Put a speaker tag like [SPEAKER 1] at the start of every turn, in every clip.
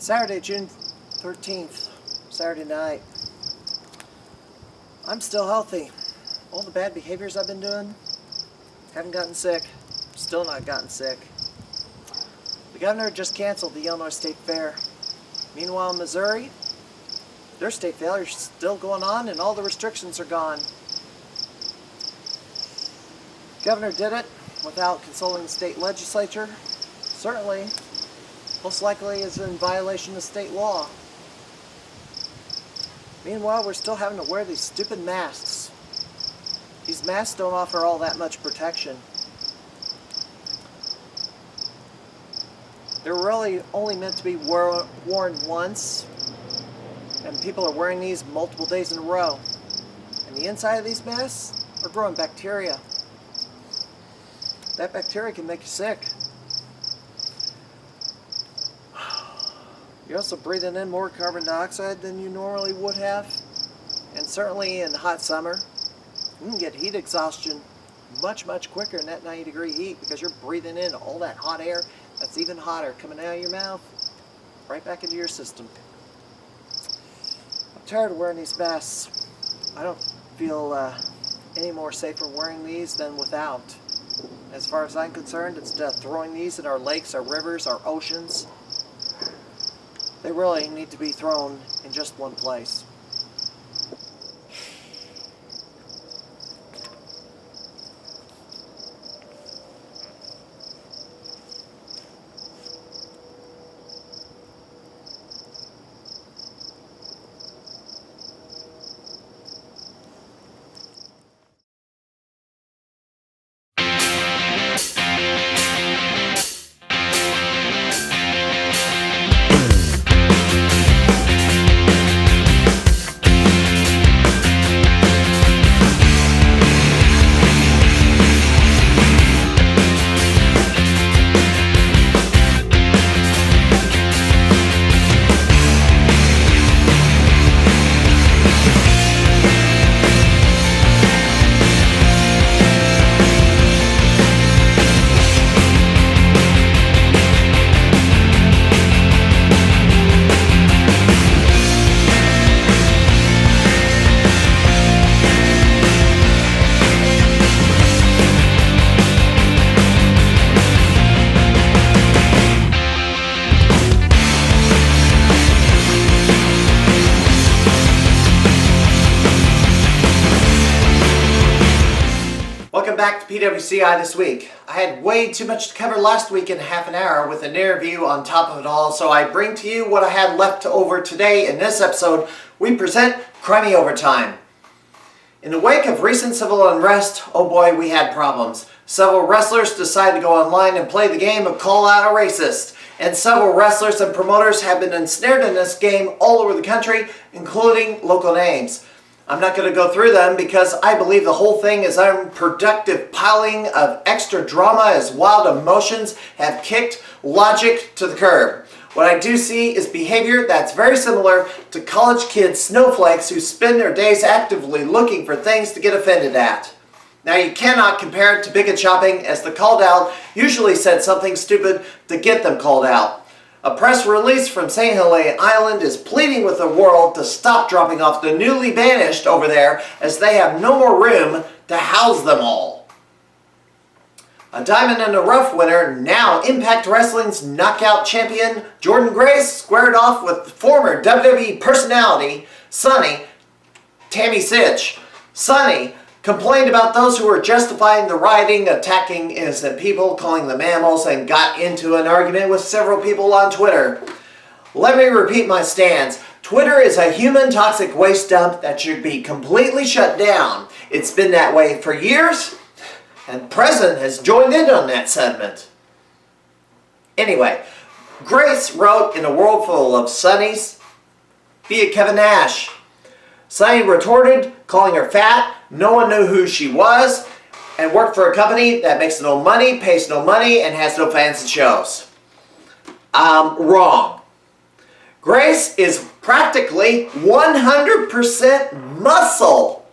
[SPEAKER 1] Saturday, June 13th, Saturday night. I'm still healthy. All the bad behaviors I've been doing, haven't gotten sick. Still not gotten sick. The governor just canceled the Illinois State Fair. Meanwhile, in Missouri, their state fair is still going on and all the restrictions are gone. Governor did it without consulting the state legislature. Certainly, most likely is in violation of state law. Meanwhile, we're still having to wear these stupid masks. These masks don't offer all that much protection. They're really only meant to be worn once, and people are wearing these multiple days in a row. And the inside of these masks are growing bacteria. That bacteria can make you sick. You're also breathing in more carbon dioxide than you normally would have. And certainly in the hot summer, you can get heat exhaustion much quicker in that 90-degree heat because you're breathing in all that hot air that's even hotter coming out of your mouth, right back into your system. I'm tired of wearing these masks. I don't feel any more safer wearing these than without. As far as I'm concerned, instead of throwing these in our lakes, our rivers, our oceans, they really need to be thrown in just one place. Welcome back to PWCI this week. I had way too much to cover last week in half an hour with an interview on top of it all, so I bring to you what I had left over today. In this episode, we present Crimey Overtime. In the wake of recent civil unrest, oh boy, we had problems. Several wrestlers decided to go online and play the game of call out a racist. And several wrestlers and promoters have been ensnared in this game all over the country, including local names. I'm not going to go through them because I believe the whole thing is unproductive piling of extra drama as wild emotions have kicked logic to the curb. What I do see is behavior that's very similar to college kids snowflakes who spend their days actively looking for things to get offended at. Now you cannot compare it to bigot shopping, as the called out usually said something stupid to get them called out. A press release from St. Helena Island is pleading with the world to stop dropping off the newly banished over there, as they have no more room to house them all. A Diamond in the Rough winner, now Impact Wrestling's knockout champion, Jordynne Grace, squared off with former WWE personality, Sunny, Tammy Sitch. Sunny complained about those who were justifying the rioting, attacking innocent people, calling them mammals, and got into an argument with several people on Twitter. Let me repeat my stance. Twitter is a human toxic waste dump that should be completely shut down. It's been that way for years, and the president has joined in on that sentiment. Anyway, Grace wrote, "In a world full of Sunnies, be a Kevin Nash." Sunny retorted, calling her fat, no one knew who she was, and worked for a company that makes no money, pays no money, and has no fans and shows. Wrong. Grace is practically 100% muscle.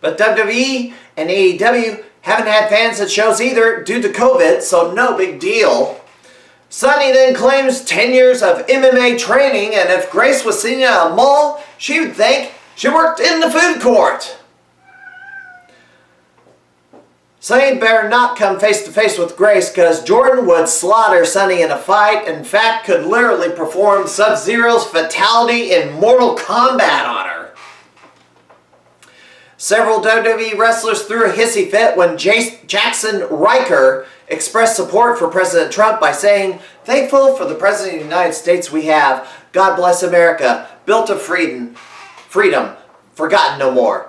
[SPEAKER 1] But WWE and AEW haven't had fans at shows either due to COVID, so no big deal. Sonny then claims 10 years of MMA training, and if Grace was seen at a mall, she would think she worked in the food court. Sonny better not come face to face with Grace, because Jordynne would slaughter Sonny in a fight. In fact, could literally perform Sub-Zero's fatality in Mortal Kombat on her. Several WWE wrestlers threw a hissy fit when Jackson Riker expressed support for President Trump by saying, "Thankful for the President of the United States we have. God bless America, built of freedom, forgotten no more."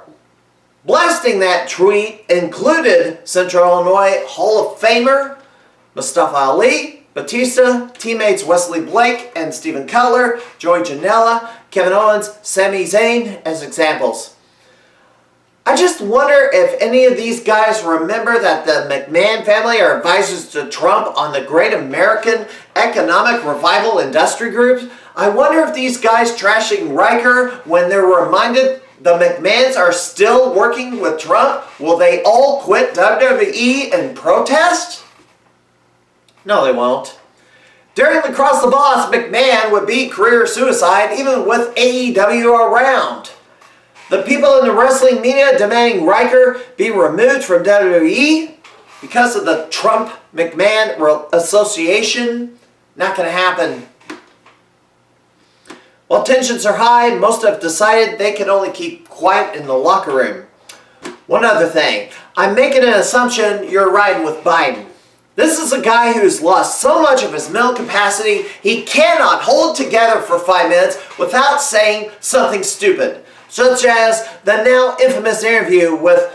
[SPEAKER 1] Blasting that tweet included Central Illinois Hall of Famer Mustafa Ali, Batista, teammates Wesley Blake and Steven Cutler, Joey Janela, Kevin Owens, Sami Zayn as examples. I just wonder if any of these guys remember that the McMahon family are advisors to Trump on the Great American Economic Revival Industry Group. I wonder if these guys trashing Riker, when they're reminded the McMahons are still working with Trump, will they all quit WWE and protest? No, they won't. During the Cross the Boss, McMahon would be career suicide even with AEW around. The people in the wrestling media demanding Riker be removed from WWE because of the Trump-McMahon association, not going to happen. While tensions are high, most have decided they can only keep quiet in the locker room. One other thing, I'm making an assumption you're riding with Biden. This is a guy who's lost so much of his mental capacity, he cannot hold together for 5 minutes without saying something stupid, such as the now infamous interview with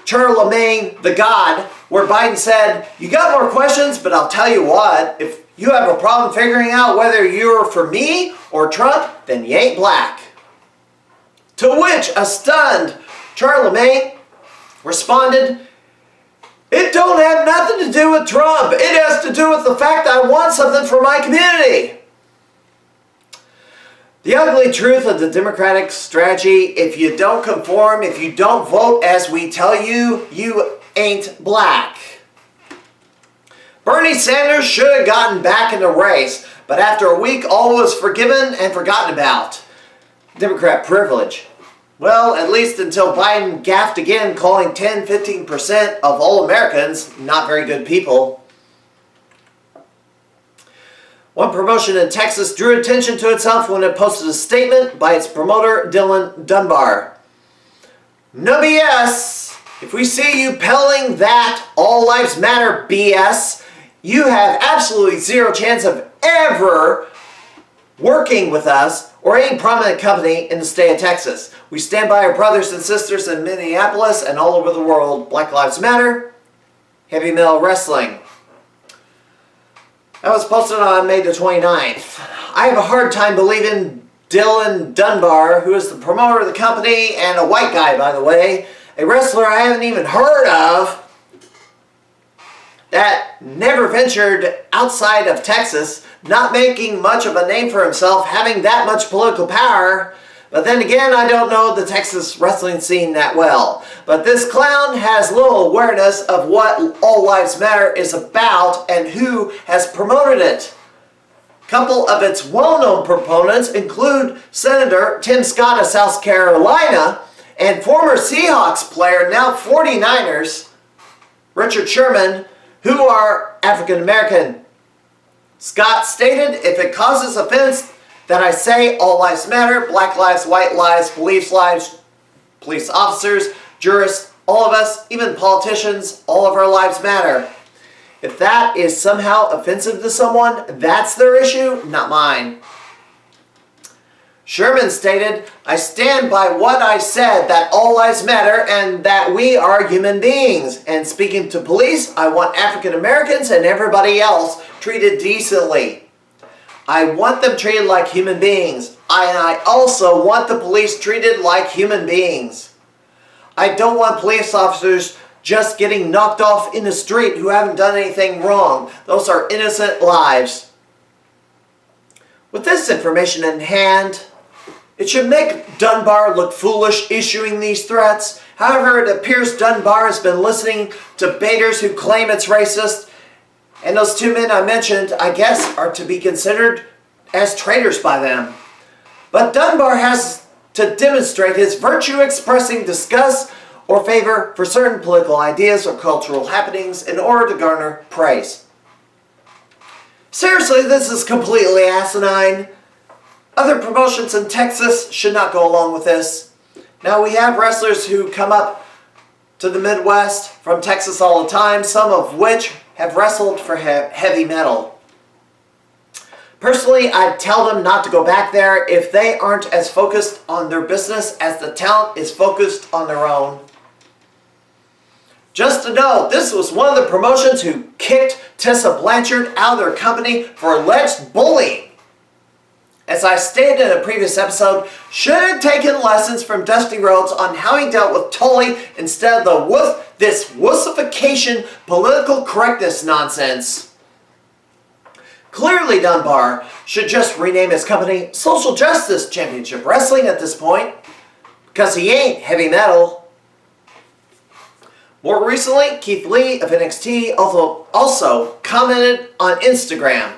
[SPEAKER 1] Charlemagne the God, where Biden said, "You got more questions, but I'll tell you what, if you have a problem figuring out whether you're for me or Trump, then you ain't black." To which a stunned Charlemagne responded, "It don't have nothing to do with Trump. It has to do with the fact that I want something for my community." The ugly truth of the Democratic strategy, if you don't conform, if you don't vote as we tell you, you ain't black. Bernie Sanders should have gotten back in the race, but after a week all was forgiven and forgotten about. Democrat privilege. Well, at least until Biden gaffed again, calling 10-15% of all Americans not very good people. One promotion in Texas drew attention to itself when it posted a statement by its promoter, Dylan Dunbar. "No BS. If we see you peddling that all lives matter BS, you have absolutely zero chance of ever working with us or any prominent company in the state of Texas. We stand by our brothers and sisters in Minneapolis and all over the world. Black Lives Matter. Heavy Metal Wrestling." That was posted on May the 29th. I have a hard time believing Dylan Dunbar, who is the promoter of the company and a white guy, by the way, a wrestler I haven't even heard of, that never ventured outside of Texas, not making much of a name for himself, having that much political power. But then again, I don't know the Texas wrestling scene that well. But this clown has little awareness of what All Lives Matter is about and who has promoted it. A couple of its well-known proponents include Senator Tim Scott of South Carolina and former Seahawks player, now 49ers, Richard Sherman, who are African American. Scott stated, "If it causes offense that I say all lives matter, black lives, white lives, police lives, police officers, jurists, all of us, even politicians, all of our lives matter. If that is somehow offensive to someone, that's their issue, not mine." Sherman stated, "I stand by what I said, that all lives matter and that we are human beings. And speaking to police, I want African Americans and everybody else treated decently. I want them treated like human beings. And I also want the police treated like human beings. I don't want police officers just getting knocked off in the street who haven't done anything wrong. Those are innocent lives." With this information in hand, it should make Dunbar look foolish issuing these threats. However, it appears Dunbar has been listening to baiters who claim it's racist And those two men I mentioned, I guess, are to be considered as traitors by them. But Dunbar has to demonstrate his virtue expressing disgust or favor for certain political ideas or cultural happenings in order to garner praise. Seriously, this is completely asinine. Other promotions in Texas should not go along with this. Now, we have wrestlers who come up to the Midwest from Texas all the time, some of which have wrestled for heavy metal. Personally, I'd tell them not to go back there if they aren't as focused on their business as the talent is focused on their own. Just to know, this was one of the promotions who kicked Tessa Blanchard out of their company for alleged bullying. As I stated in a previous episode, should have taken lessons from Dusty Rhodes on how he dealt with Tully instead of this wussification political correctness nonsense. Clearly Dunbar should just rename his company Social Justice Championship Wrestling at this point, because he ain't heavy metal. More recently, Keith Lee of NXT also commented on Instagram.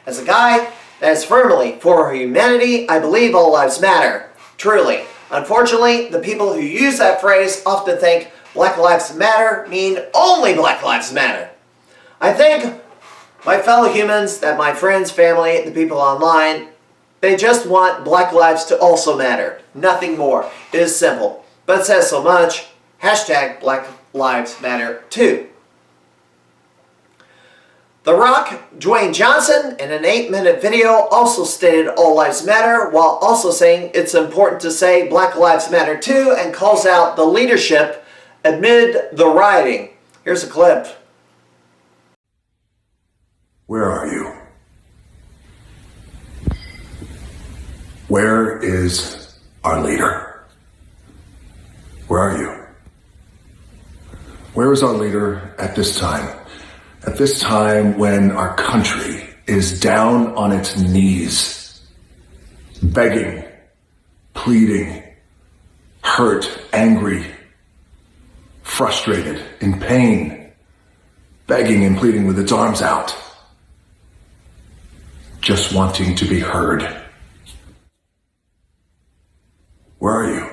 [SPEAKER 1] As a guy that is firmly for humanity, I believe all lives matter. Truly. Unfortunately, the people who use that phrase often think Black Lives Matter mean only Black Lives Matter. I think my fellow humans, that my friends, family, the people online, they just want Black lives to also matter. Nothing more. It is simple. But it says so much. Hashtag Black Lives Matter too. The Rock, Dwayne Johnson, in an 8-minute video also stated all lives matter, while also saying it's important to say Black Lives Matter too, and calls out the leadership amid the rioting. Here's a clip.
[SPEAKER 2] Where are you? Where is our leader? Where are you? Where is our leader at this time? At this time when our country is down on its knees, begging, pleading, hurt, angry, frustrated, in pain, begging and pleading with its arms out, just wanting to be heard. Where are you?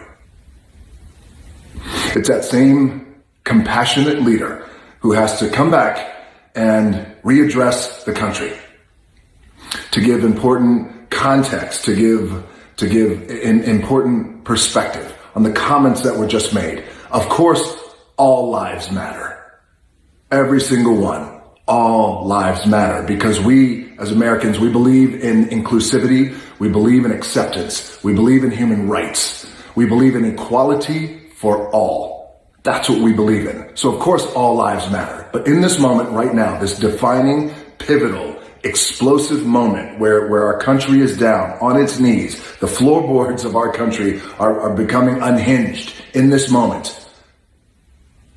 [SPEAKER 2] It's that same compassionate leader who has to come back and readdress the country, to give important context, to give important perspective on the comments that were just made. Of course, all lives matter. Every single one. All lives matter, because we, as Americans, we believe in inclusivity, we believe in acceptance, we believe in human rights, we believe in equality for all. That's what we believe in. So of course all lives matter. But in this moment right now, this defining, pivotal, explosive moment where our country is down on its knees, the floorboards of our country are becoming unhinged. In this moment,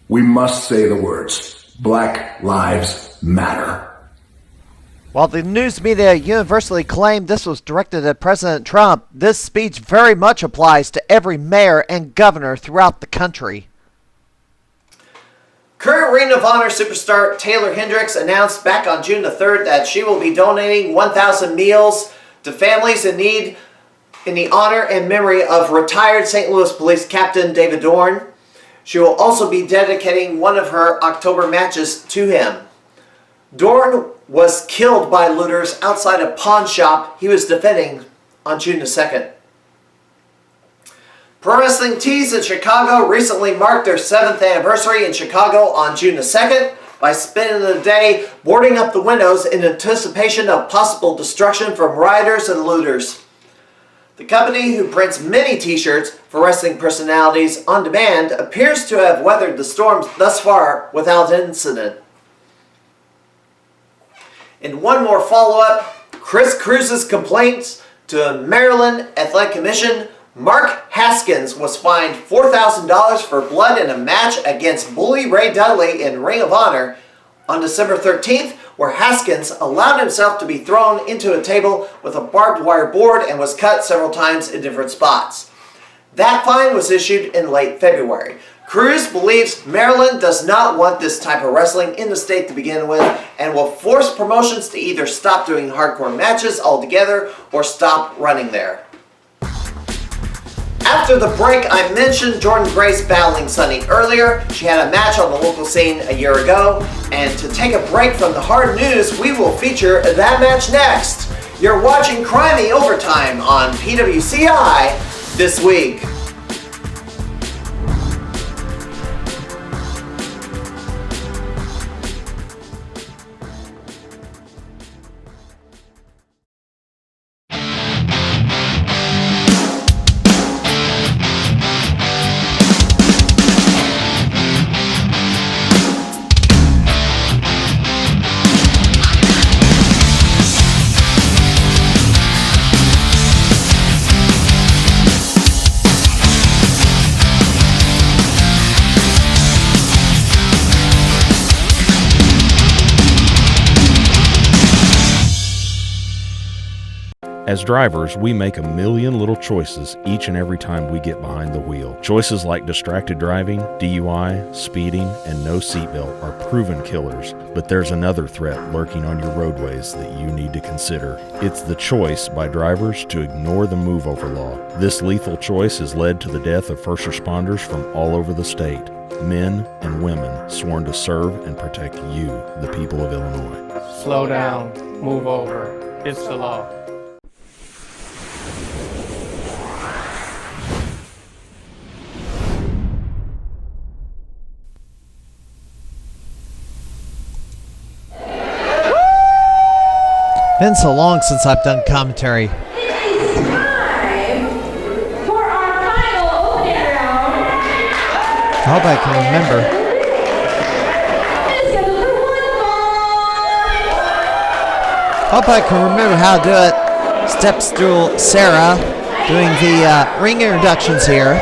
[SPEAKER 2] we must say the words, Black Lives Matter.
[SPEAKER 1] While the news media universally claimed this was directed at President Trump, this speech very much applies to every mayor and governor throughout the country. Current Ring of Honor superstar Taylor Hendricks announced back on June the 3rd that she will be donating 1,000 meals to families in need in the honor and memory of retired St. Louis Police Captain David Dorn. She will also be dedicating one of her October matches to him. Dorn was killed by looters outside a pawn shop he was defending on June the 2nd. Pro Wrestling Tees in Chicago recently marked their 7th anniversary in Chicago on June the 2nd by spending the day boarding up the windows in anticipation of possible destruction from rioters and looters. The company, who prints many t-shirts for wrestling personalities on demand, appears to have weathered the storms thus far without incident. In one more follow-up, Chris Cruz's complaints to Maryland Athletic Commission, Mark Haskins was fined $4,000 for blood in a match against Bully Ray Dudley in Ring of Honor on December 13th, where Haskins allowed himself to be thrown into a table with a barbed wire board and was cut several times in different spots. That fine was issued in late February. Cruz believes Maryland does not want this type of wrestling in the state to begin with and will force promotions to either stop doing hardcore matches altogether or stop running there. After the break, I mentioned Jordynne Grace battling Sunny earlier. She had a match on the local scene a year ago, and to take a break from the hard news, we will feature that match next. You're watching Crimey Overtime on PWCI this week.
[SPEAKER 3] As drivers, we make a million little choices each and every time we get behind the wheel. Choices like distracted driving, DUI, speeding, and no seatbelt are proven killers. But there's another threat lurking on your roadways that you need to consider. It's the choice by drivers to ignore the move over law. This lethal choice has led to the death of first responders from all over the state. Men and women sworn to serve and protect you, the people of Illinois.
[SPEAKER 4] Slow down, move over. It's the law.
[SPEAKER 1] Been so long since I've done commentary.
[SPEAKER 5] It is time for our final opening round.
[SPEAKER 1] I hope I can remember.
[SPEAKER 5] It's gonna be one ball.
[SPEAKER 1] Hope I can remember how to do it. Steps through Sarah doing the ring introductions here.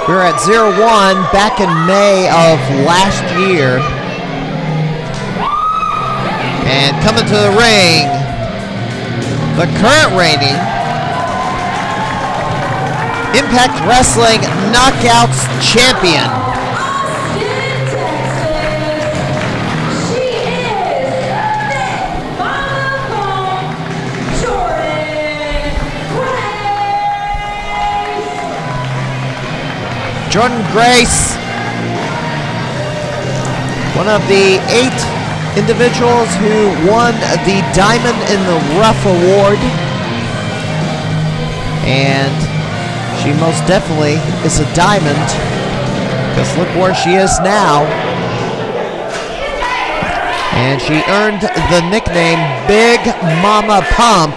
[SPEAKER 1] We were at 0-1 back in May of last year. And coming to the ring, the current reigning Impact Wrestling Knockouts Champion.
[SPEAKER 5] Austin, Texas. She is Big Mama Jordynne Grace.
[SPEAKER 1] Jordynne Grace, one of the 8 individuals who won the Diamond in the Rough Award, and she most definitely is a diamond, because look where she is now. And she earned the nickname Big Mama Pump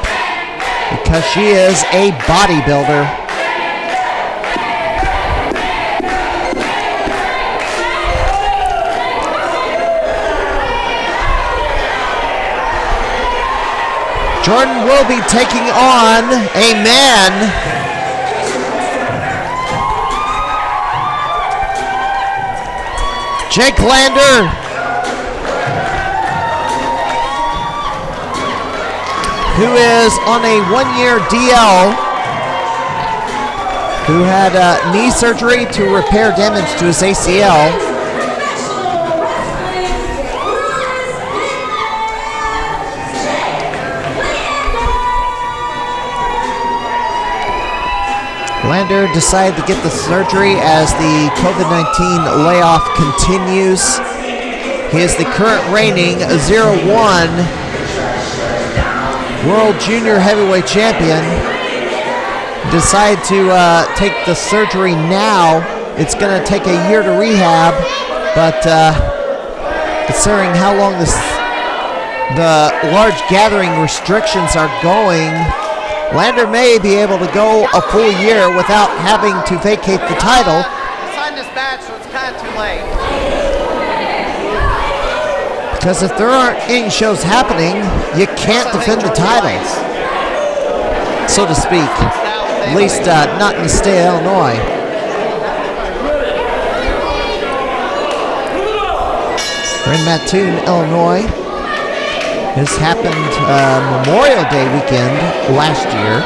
[SPEAKER 1] because she is a bodybuilder. Jordynne will be taking on a man Jake Lander, who is on a 1-year DL, who had knee surgery to repair damage to his ACL. Lander decided to get the surgery as the COVID-19 layoff continues. He is the current reigning 0-1 World Junior Heavyweight Champion. Decided to take the surgery now. It's going to take a year to rehab, but considering how long the large gathering restrictions are going, Lander may be able to go a full year without having to vacate the title. Signed this badge, so it's kind of too late. Because if there aren't any shows happening, you can't defend the title, so to speak. At least not in the state of Illinois. We're in Mattoon, Illinois. This happened Memorial Day weekend last year.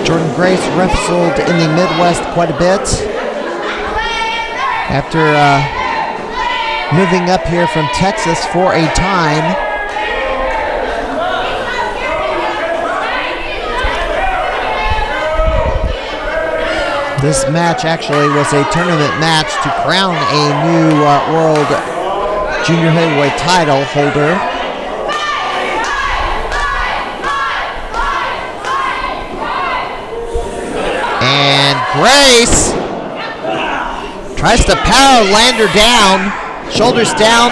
[SPEAKER 1] Jordynne Grace wrestled in the Midwest quite a bit. After moving up here from Texas for a time. This match actually was a tournament match to crown a new World Junior Heavyweight title holder. And Grace tries to power Lander down, shoulders down.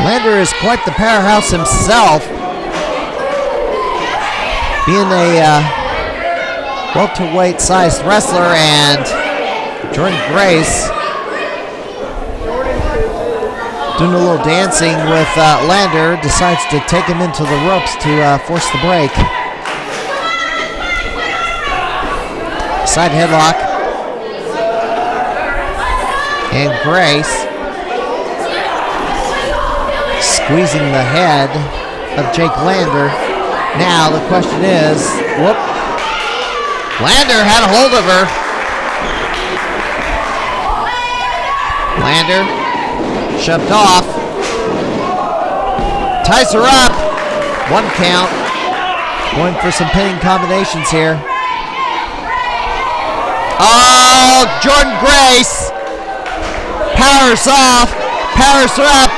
[SPEAKER 1] Lander is quite the powerhouse himself, being a welterweight sized wrestler, and Jordynne Grace doing a little dancing with Lander, decides to take him into the ropes to force the break. Side headlock. And Grace squeezing the head of Jake Lander. Now the question is, whoop. Lander had a hold of her. Lander shoved off. Ties her up. 1 count. Going for some pinning combinations here. Oh, Jordynne Grace powers off, powers her up.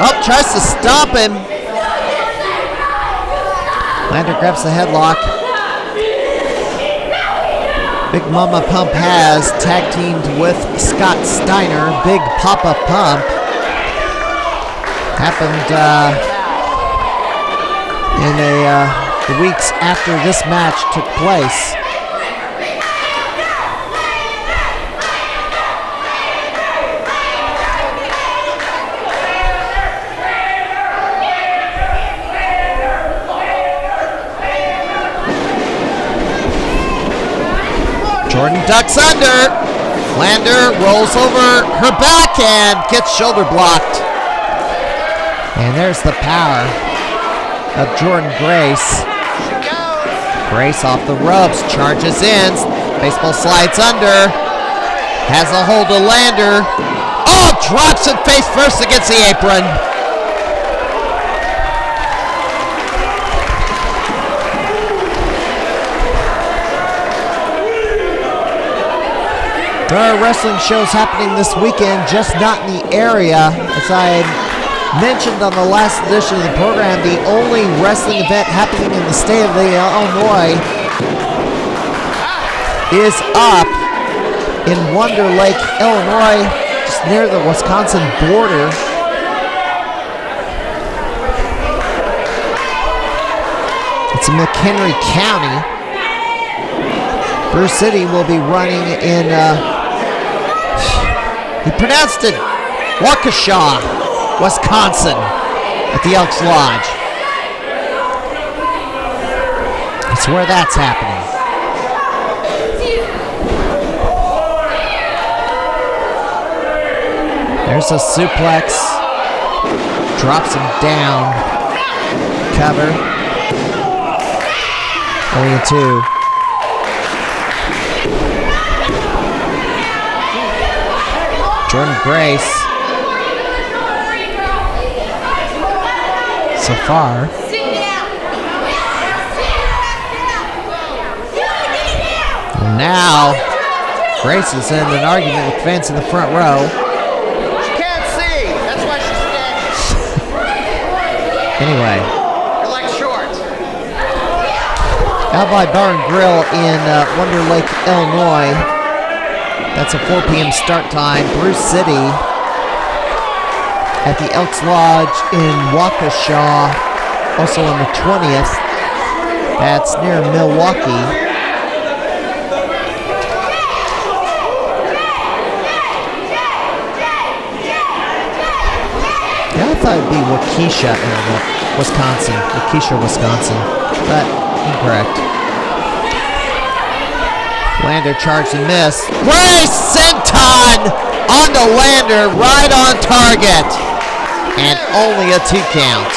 [SPEAKER 1] Oh, tries to stop him. Lander grabs the headlock. Big Mama Pump has tag teamed with Scott Steiner. Big Papa Pump. Happened in the weeks after this match took place. Jordynne ducks under. Lander rolls over her back and gets shoulder blocked. And there's the power of Jordynne Grace. Grace off the ropes, charges in. Baseball slides under. Has a hold of Lander. Oh, drops him face first against the apron. There are wrestling shows happening this weekend, just not in the area. As I mentioned on the last edition of the program, the only wrestling event happening in the state of Illinois is up in Wonder Lake, Illinois, just near the Wisconsin border. It's in McHenry County. Bruce City will be running in, he pronounced it Waukesha, Wisconsin, at the Elks Lodge. That's where that's happening. There's a suplex. Drops him down. Cover. Only a 2. Jordynne Grace. So far. And now, Grace is in an argument with fans in the front row.
[SPEAKER 6] She can't see. That's why she's standing.
[SPEAKER 1] Anyway.
[SPEAKER 6] You like shorts.
[SPEAKER 1] Albi Bar and Grill in Wonder Lake, Illinois. That's a 4 p.m. start time. Bruce City at the Elks Lodge in Waukesha, also on the 20th. That's near Milwaukee. Yeah, I thought it'd be Waukesha, Wisconsin. Waukesha, Wisconsin. But incorrect. Lander charged and missed. Grace senton
[SPEAKER 7] On the Lander, right on target. And only a 2 count.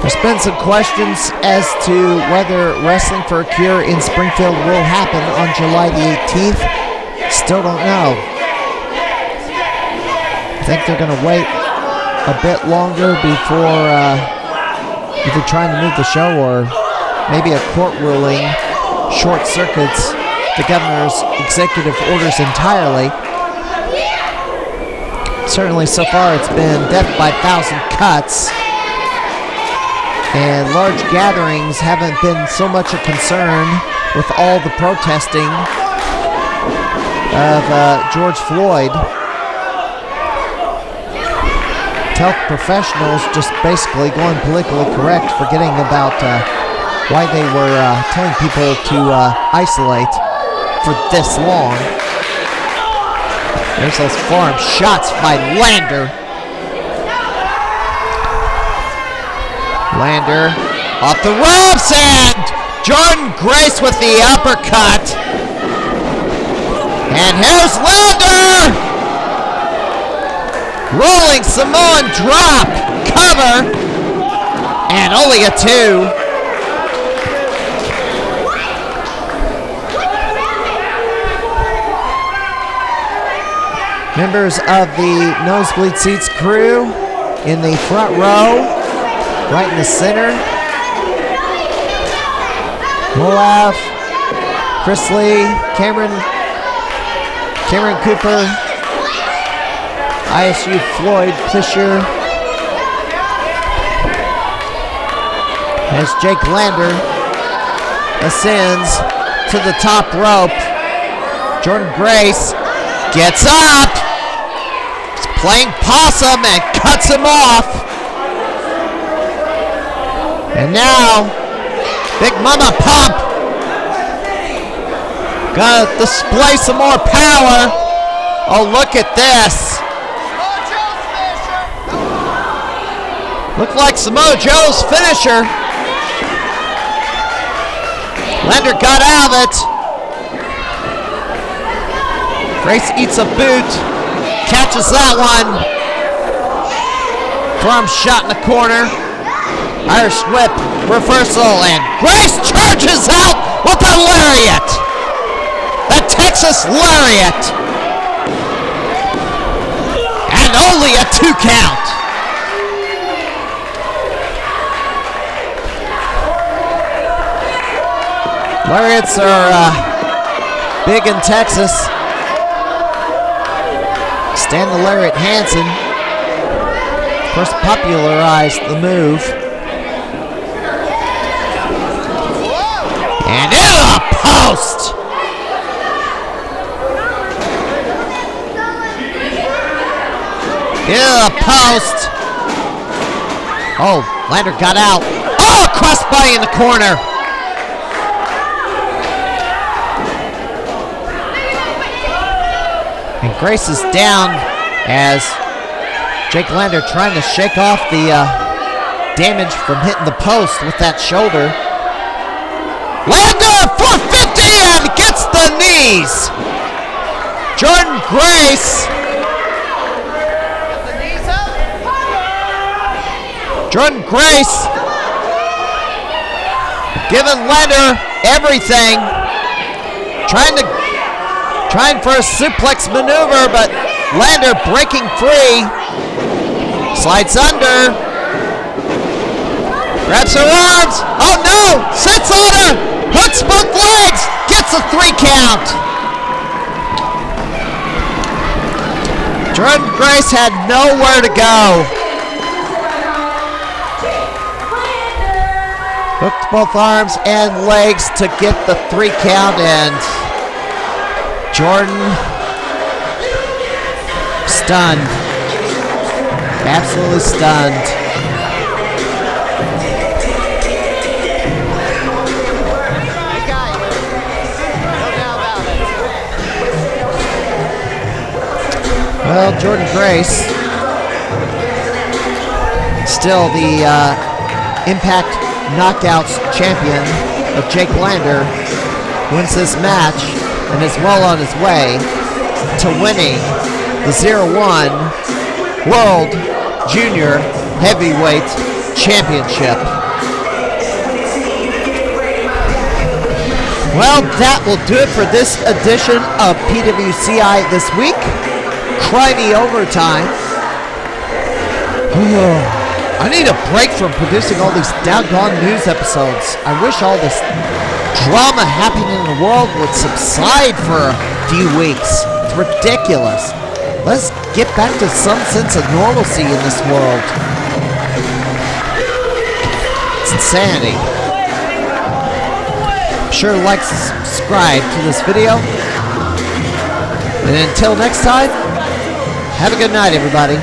[SPEAKER 7] There's been some questions as to whether Wrestling for a Cure in Springfield will happen on July the 18th. Still don't know. I think they're going to wait a bit longer before either trying to move the show or maybe a court ruling short circuits the governor's executive orders entirely. Certainly so far it's been death by 1,000 cuts. And large gatherings haven't been so much a concern with all the protesting of George Floyd. Health professionals just basically going politically correct, forgetting about why they were telling people to isolate for this long. There's those forearm shots by Lander. Lander off the ropes, and Jordynne Grace with the uppercut. And here's Lander! Rolling Samoan drop, cover, and only a 2. Members of the Nosebleed Seats crew in the front row, right in the center. Moab, Chris Lee, Cameron Cooper, ISU Floyd Fisher, as Jake Lander ascends to the top rope. Jordynne Grace gets up, is playing possum and cuts him off. And now, Big Mama Pump gonna display some more power. Oh, look at this. Looked like Samoa Joe's finisher. Lander got out of it. Grace eats a boot, catches that one. Forearm shot in the corner. Irish whip, reversal, and Grace charges out with a lariat. The Texas lariat. And only a 2 count. Lariats are big in Texas. Stan the Lariat Hansen, of course, popularized the move. And into the post! Into the post! Oh, Lander got out. Oh, crossbody in the corner! And Grace is down as Jake Lander trying to shake off the damage from hitting the post with that shoulder. Lander 450 and gets the knees. Jordynne Grace. Jordynne Grace giving Lander everything. Trying for a suplex maneuver, but Lander breaking free. Slides under. Grabs her arms. Oh no! Sits on her! Hooks both legs! Gets a 3 count! Jordynne Grace had nowhere to go. Hooked both arms and legs to get the 3 count, and Jordynne stunned. Absolutely stunned. Well, Jordynne Grace, still the Impact Knockouts champion of Jake Lander, wins this match and is well on his way to winning the 0-1 World Junior Heavyweight Championship. Well, that will do it for this edition of PWCI this week. Crimey Overtime. I need a break from producing all these doggone news episodes. I wish all this drama happening in the world would subside for a few weeks. It's ridiculous. Let's get back to some sense of normalcy in this world. It's insanity. Be sure to like and subscribe to this video. And until next time, have a good night, everybody.